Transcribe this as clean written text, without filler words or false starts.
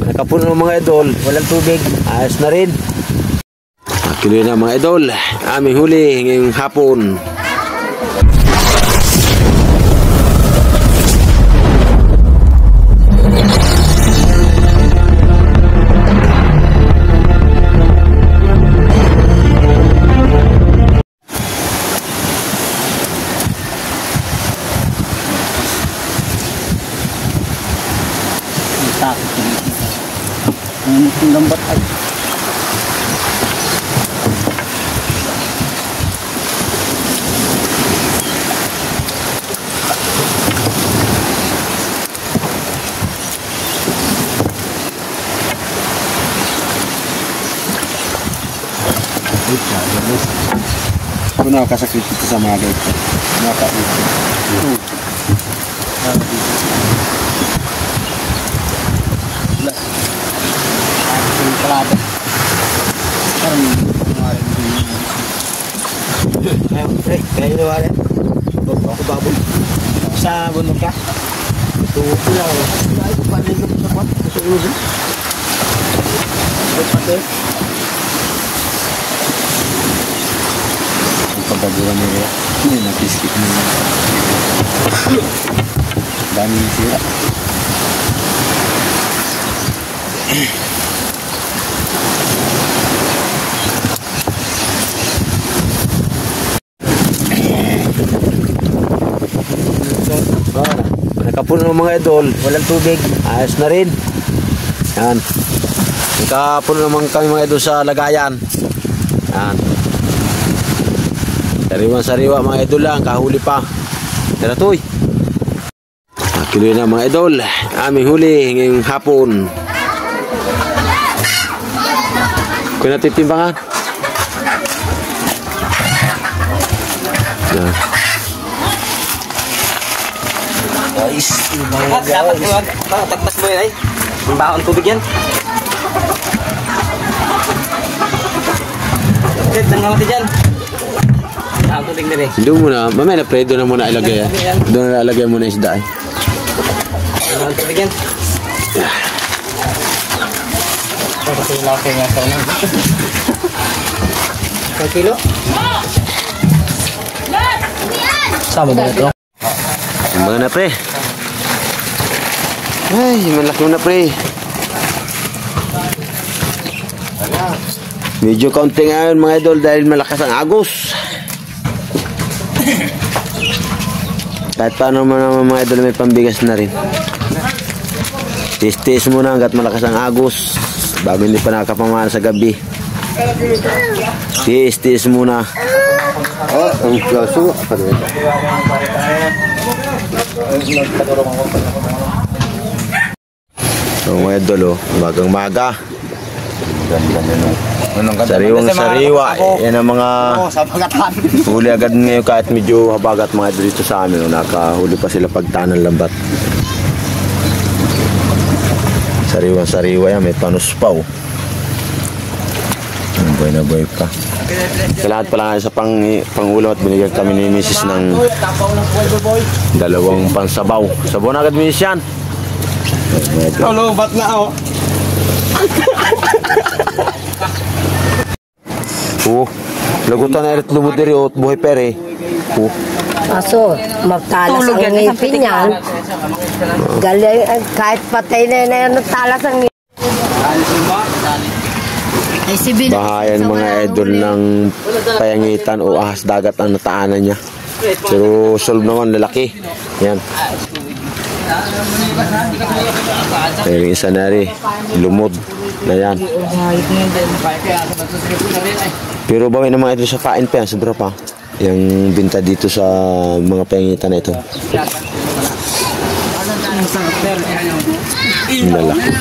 Nakapuno mga idol. Walang tubig. Ayos na rin. Kilo na mga idol. Aming huli ngayong hapon. Ang lambat ay. Kung nakakasakit ito sa mga gaito. Nakakasakit. Kaya nyo wala. Ako baboy. Sa bunog ka. Ito lang. Ay, panilog sa pot. Sa ulo. Ay, pati. Pagkaguran nila. Hindi, nakiskip nila. Daming sira. Nakapuno mga idol. Walang tubig. Ayos na rin. Yan. Nakapuno naman kami mga idol sa lagayan. Yan. Sariwa-sariwa mga idol lang. Kahuli pa. Tara toy. Kilo na mga idol. Aming huli ngayong hapon. Kung natitimbangan. Yan. Guys, dapat taktas mo yun ay. Ang baon tubig yan. Kaya tanggal natin dyan. Ang tubig na rin. Doon muna, mamaya na pre, doon na muna ilagay. Doon na ilagay muna isda. Ang tubig yan. Kasi laki nga sa unang. 1 kilo? Sama ba ito? Yung mga na pre. Ay, malaki na pre. Medyo kaunti ngayon mga idol dahil malakas ang agos. Kahit paano naman mga idol may pambigas na rin. Tis-tis muna hanggat malakas ang agos bago hindi pa nakapamana sa gabi. Tis-tis muna. Oh, ang kaso. So mga idol, magang maga. Sariwang sariwa. Yan ang mga huli agad ngayon kahit medyo habagat mga idol dito sa amin. Nakahuli pa sila pagtaan ng lambat. Sariwang sariwa yan. May panus pa oh. Buhay na buhay pa. Sa lahat pala sa pangulam at binigyan kami ni Mrs. ng 2 pansabaw. Sabaw na agad Mrs. yan. Lubat na oh. Lagutan na erit lubot diri at buhay pere. Aso, magtalas ang ngipin yan. Galing, kahit patay na yan, nagtalas ang ngipin. Bahayan mga idol ng payangitan o ahas dagat ang nataanan niya. Pero solve naman, lalaki. Yan. Pero yung isa na rin, lumod na yan. Pero bawin ng mga idol sa kain pa yan, sobra pa. Yung binta dito sa mga payangitan na ito. Lalaki.